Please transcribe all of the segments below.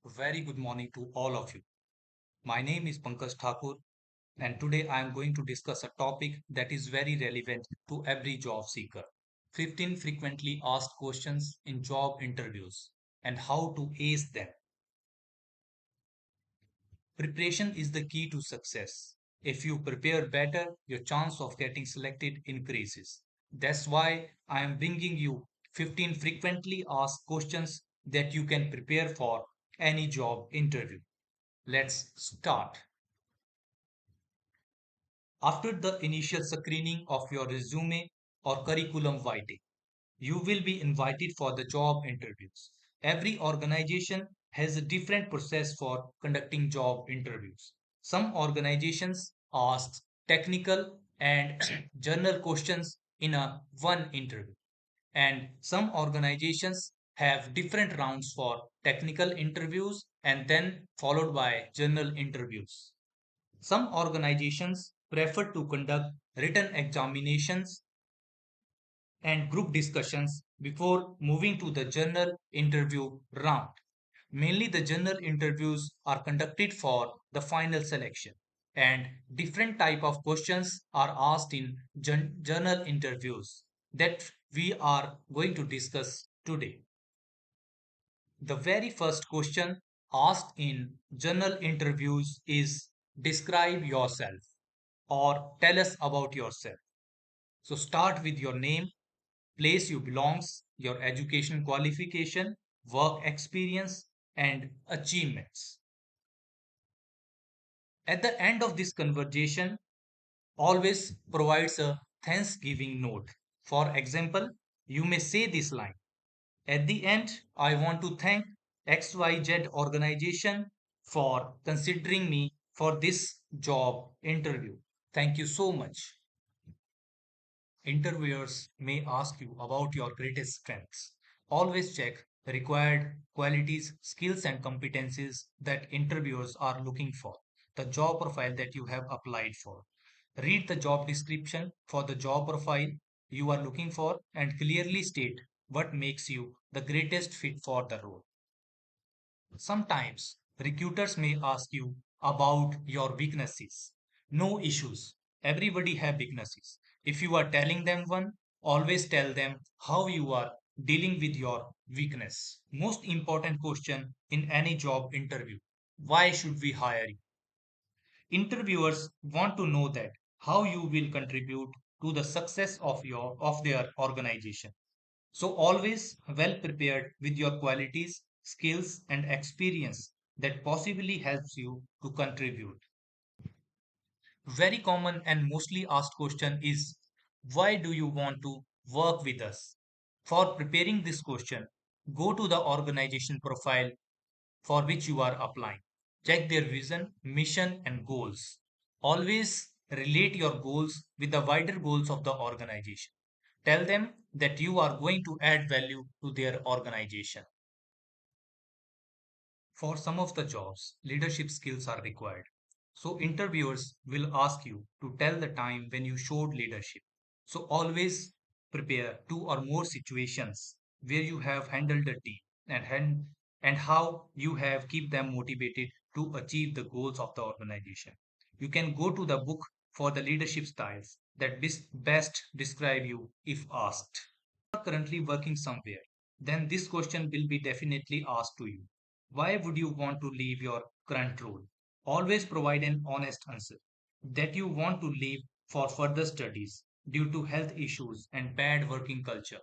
Very good morning to all of you. My name is Pankaj Thakur, and today I am going to discuss a topic that is very relevant to every job seeker: 15 frequently asked questions in job interviews and how to ace them. Preparation is the key to success. If you prepare better, your chance of getting selected increases. That's why I am bringing you 15 frequently asked questions that you can prepare for any job interview. Let's start. After the initial screening of your resume or curriculum vitae, you will be invited for the job interviews. Every organization has a different process for conducting job interviews. Some organizations ask technical and general questions in a one interview, and some organizations have different rounds for technical interviews and then followed by general interviews. Some organizations prefer to conduct written examinations and group discussions before moving to the general interview round. Mainly, the general interviews are conducted for the final selection, and different type of questions are asked in journal interviews that we are going to discuss today. The very first question asked in journal interviews is: describe yourself or tell us about yourself. So start with your name, place you belongs, your education qualification, work experience, and achievements. At the end of this conversation, always provides a Thanksgiving note. For example, you may say this line: at the end, I want to thank XYZ organization for considering me for this job interview. Thank you so much. Interviewers may ask you about your greatest strengths. Always check the required qualities, skills, and competencies that interviewers are looking for, the job profile that you have applied for. Read the job description for the job profile you are looking for and clearly state what makes you the greatest fit for the role. Sometimes recruiters may ask you about your weaknesses. No issues. Everybody have weaknesses. If you are telling them one, always tell them how you are dealing with your weakness. Most important question in any job interview: why should we hire you? Interviewers want to know that how you will contribute to the success of their organization. So always well prepared with your qualities, skills, and experience that possibly helps you to contribute. Very common and mostly asked question is: why do you want to work with us? For preparing this question, go to the organization profile for which you are applying. Check their vision, mission, and goals. Always relate your goals with the wider goals of the organization. Tell them that you are going to add value to their organization. For some of the jobs, leadership skills are required. So, interviewers will ask you to tell the time when you showed leadership. So, always prepare two or more situations where you have handled the team and how you have keep them motivated to achieve the goals of the organization. You can go to the book for the leadership styles that best describe you if asked. Are currently working somewhere, then this question will be definitely asked to you. Why would you want to leave your current role? Always provide an honest answer that you want to leave for further studies due to health issues and bad working culture.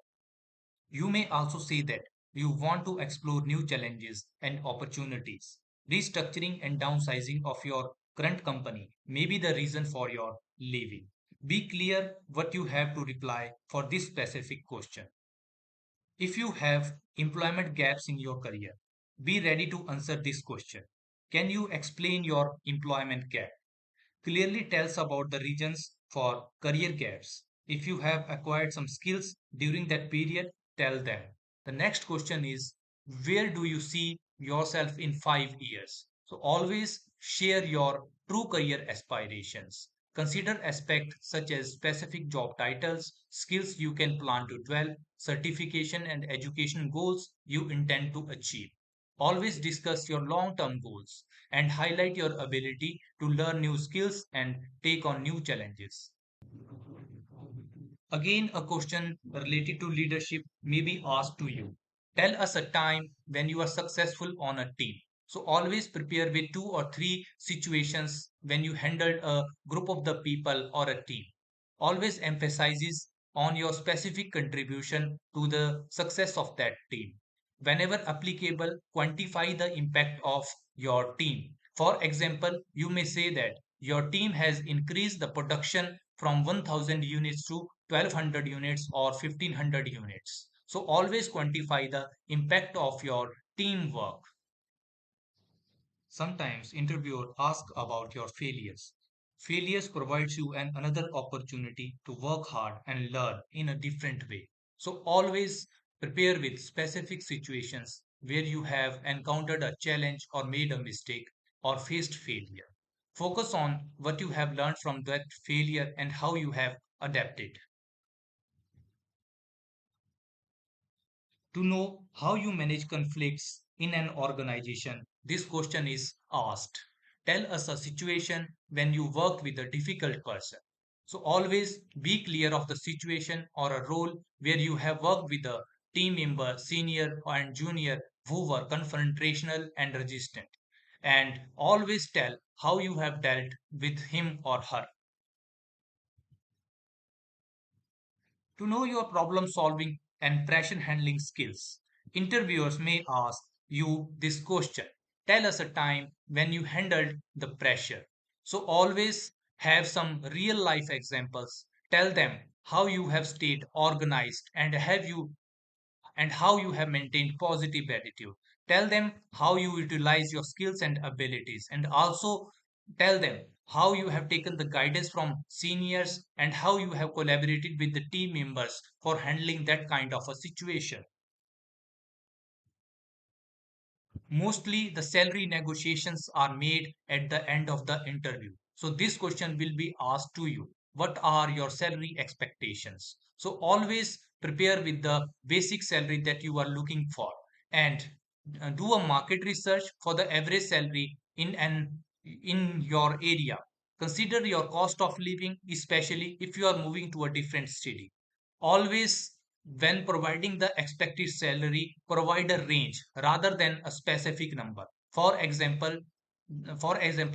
You may also say that you want to explore new challenges and opportunities. Restructuring and downsizing of your current company may be the reason for your leaving. Be clear what you have to reply for this specific question. If you have employment gaps in your career, be ready to answer this question. Can you explain your employment gap? Clearly tells about the reasons for career gaps. If you have acquired some skills during that period, tell them. The next question is: where do you see yourself in 5 years? So always share your true career aspirations. Consider aspects such as specific job titles, skills you can plan to develop, certification and education goals you intend to achieve. Always discuss your long term goals and highlight your ability to learn new skills and take on new challenges. Again, a question related to leadership may be asked to you. Tell us a time when you are successful on a team. So, always prepare with two or three situations when you handled a group of the people or a team. Always emphasizes on your specific contribution to the success of that team. Whenever applicable, quantify the impact of your team. For example, you may say that your team has increased the production from 1000 units to 1200 units or 1500 units. So always quantify the impact of your teamwork. Sometimes interviewers ask about your failures. Failures provides you another opportunity to work hard and learn in a different way. So always prepare with specific situations where you have encountered a challenge or made a mistake or faced failure. Focus on what you have learned from that failure and how you have adapted. To know how you manage conflicts in an organization, this question is asked. Tell us a situation when you worked with a difficult person. So always be clear of the situation or a role where you have worked with a team member, senior and junior who were confrontational and resistant. And always tell how you have dealt with him or her. To know your problem solving and pressure handling skills, interviewers may ask you this question. Tell us a time when you handled the pressure. So always have some real life examples. Tell them how you have stayed organized and how you have maintained positive attitude. Tell them how you utilize your skills and abilities, and also tell them how you have taken the guidance from seniors and how you have collaborated with the team members for handling that kind of a situation. Mostly the salary negotiations are made at the end of the interview. So this question will be asked to you. What are your salary expectations? So always prepare with the basic salary that you are looking for and do a market research for the average salary in your area. Consider your cost of living, especially if you are moving to a different city. Always, when providing the expected salary, provide a range rather than a specific number. For example,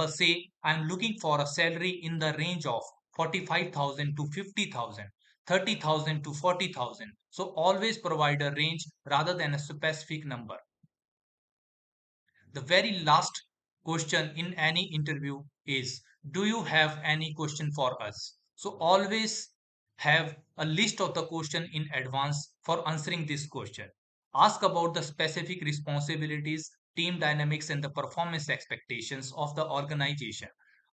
say I'm looking for a salary in the range of 45,000 to 50,000, 30,000 to 40,000. So always provide a range rather than a specific number. The very last question in any interview is, do you have any question for us? So always have a list of the question in advance for answering this question. Ask about the specific responsibilities, team dynamics, and the performance expectations of the organization.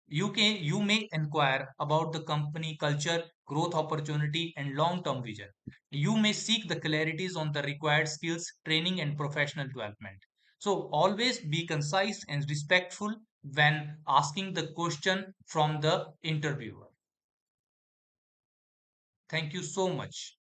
You may inquire about the company culture, growth opportunity, and long-term vision. You may seek the clarities on the required skills, training, and professional development. So always be concise and respectful when asking the question from the interviewer. Thank you so much.